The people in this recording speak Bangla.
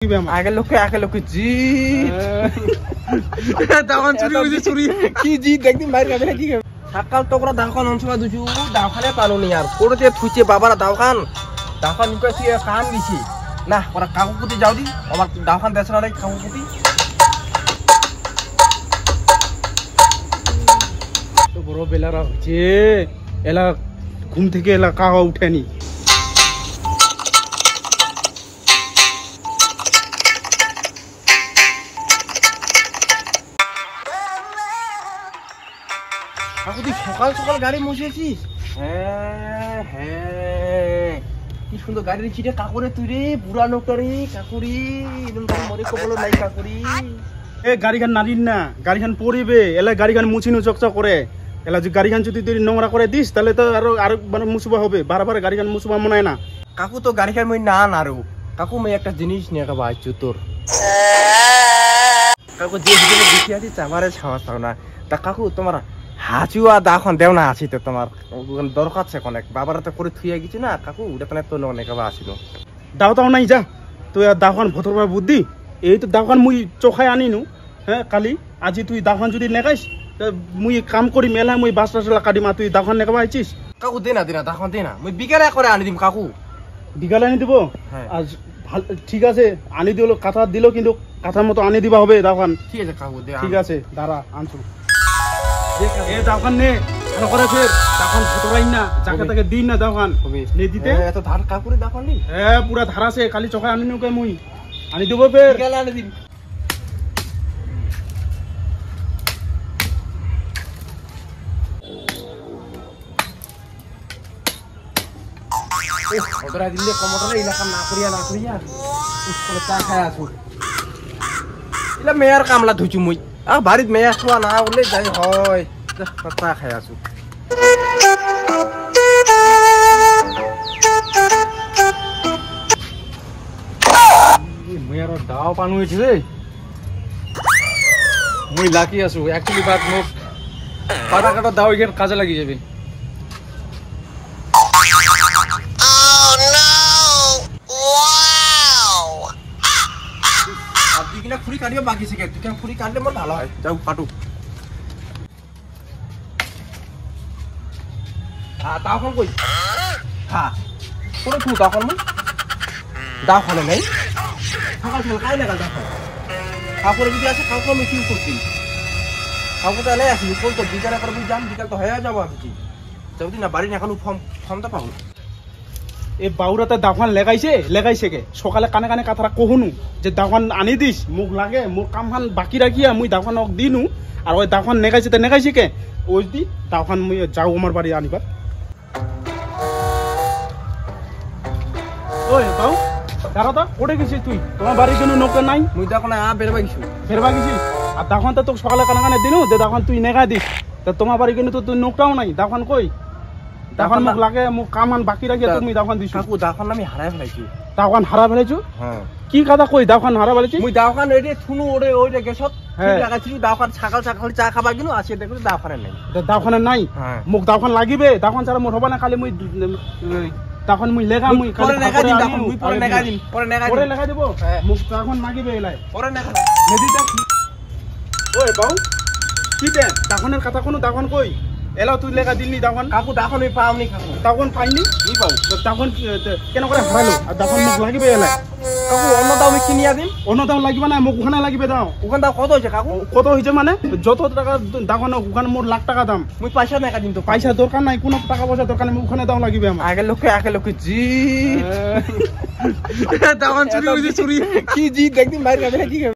আগের লোকে জি দাওখান চুরি হইছে চুরি কি জি দেখদিন বাইরে যাবে কি সকাল তো ওরা দাওখান অঞ্চল দুজু দাওখানে পালো নি আর কোড়তে থুইছে বাবারা দাওখান নিকাছি কাম দিছি না ওরা কাকুকুতি যাও দি আমার দাওখান দেশ না কাকুকুতি তো বড় বেলারা হচ্ছে এলা ঘুম থেকে এলা কাকা উঠেনি কাকু তুই সকাল সকাল গাড়ি মুছেছিস হ্যাঁ কি সুন্দর গাড়ি দিচ্ছি রে কাকুরে তুই রে বুড়া লোকটা রে কাকুরি এরকম তো মরে কবল নাই কাকুরি এ গাড়িখান নারিন না গাড়িখান পরিবে এলা গাড়িখান মুছিনো চকচক করে এলা যে গাড়িখান যদি তুই নোংরা করে দিস তাহলে তো আরো মানে মুসুবা হবে বারবার গাড়িখান মুসুবা মনে হয় না কাকু তো গাড়িখান মই না নারো কাকু মই একটা জিনিস নিয়ে কাবা আইছো তোর কাকু যে দিকে দেখি আছি চাবারে ছাওয়া না তা কাকু তোমার হাঁচুয়া দাখন দেও না আছি তো তোমার দরকার আছে অনেক বাবারা তো করে থুইয়া গেছি না কাকু ওটা তো অনেক আবার আসিল দাও তাও নাই যা তুই আর দাওখান ভতরবার বুদ্ধি এই তো দাওখান মুই চোখায় আনিনু হ্যাঁ কালি আজি তুই দাওখান যদি নেগাইস মুই কাম করি মেলা মুই বাস টাসলা কাটি মা তুই দাওখান নেগাবা আইছিস কাকু দে না দাখন দে না মুই বিকেলে করে আনি দিম কাকু বিকালে আনি দিব আজ ঠিক আছে আনি দিল কাঁথা দিল কিন্তু কাঁথার মতো আনি দিবা হবে দাওখান ঠিক আছে কাকু দে ঠিক আছে দাঁড়া আনছো এ দাওখান নে ভালো করে ফের দাওখান ভতরাই না যাকে তাকে দিন না দাওখান নে দিতে এত ধার কাকুরে দাখন নি হ্যাঁ পুরা ধার আছে খালি চোখায় আনি নুকে মুই আনি দেব ফের বিকেলে আনি দিম ওরা দিলে কমটরে এলাকা না করিয়া উসকলে চা খায় আসু এলা মেয়ার কামলা ধুচু মুই বাড়িত মেয়া খোয়া না বলে যাই হয় চা খাই আসু মেয়ার দাও পানু হয়েছে রে মুই লাকি আছো একচুয়ালি বাদ মোক পাটা কাটা দাও এখানে কাজে লাগি যাবে ফুরি কাটিবে বাকি শিখে তুই ফুরি কাটলে মোর ভালো হয় যাও কাটু দাওখান কই হ্যাঁ কোন তুই দাওখান মুই দাওখানে নেই সকাল সকাল কাই লাগাল দাওখান কাকুরে যদি আছে কাকু আমি কি করছি কাকু তো এলাই আসি কোন তো বিকালে করবি যাম বিকাল তো হয়ে যাবো আসছি যদি না বাড়ি না এখন ফর্মটা পাবো এ বাউরাতে দাওখান লেগাইছে কে সকালে কানে কানে কথাটা কহুনু যে দাওখান আনি দিস মুখ লাগে মোর কামখান বাকি রাখিয়া মুই দাওখান দিনু আর ওই দাওখান নেগাইছে কে ওই দি দাওখান মুই যাও আমার বাড়ি আনিবার ওই বাউ দাঁড়া তো ওঠে গেছিস তুই তোমার বাড়ির জন্য নৌকা নাই মুই দাওখানে বেরবা গেছি আর দাওখান তো তোকে সকালে কানে কানে দিনু যে দাওখান তুই নেগাই দিস তা তোমার বাড়ি কিন্তু তো তুই নৌকাও নাই দাওখান কই দাওখান মুখ লাগে মুখ কামান বাকি রাখিয়া তুমি দাওখান দিছ কাকু দাওখান আমি হারাই ফেলাইছি দাওখান হারা ফেলেছো হ্যাঁ কি কথা কই দাওখান হারা ফেলেছি মুই দাওখান এডে থুনু ওরে ওইটা গেছত ঠিক লাগাইছি দাওখান সকাল চা খাবা গিনো আসি দেখো দাওখানে নাই দাওখানে নাই মুখ দাওখান লাগিবে দাওখান ছাড়া মোর হবে না খালি মুই দাওখান মুই লেগা মুই পরে লেগা দিম দাওখান মুই পরে লেগা দেব মুখ দাওখান লাগিবে এলাই পরে লেগা নেদিটা ওই বাউ কি দেন দাওখানের কথা কোনো দাওখান কই এলাও তুই লেখা দিননি দাওখান কাকু দাওখান আমি পাওনি কাকু দাওখান পাইনি নি পাও দাওখান কেন করে হারালো আর দাওখান মুখ লাগিবে এলাই কাকু অন্য দাও আমি কিনিয়া দিম অন্য দাও লাগিবে না মুখ ওখানে লাগিবে দাও ওখান দাও কত হইছে কাকু কত হইছে মানে যত টাকা দাওখান ওখানে মোর লাখ টাকা দাম মুই পয়সা নেকা দিম তো পয়সা দরকার নাই কোনো টাকা পয়সা দরকার নাই ওখানে দাও লাগিবে আমার আগের লোকে জি দাওখান চুরি হইছে চুরি কি জি দেখদিন বাইরে যাবে কি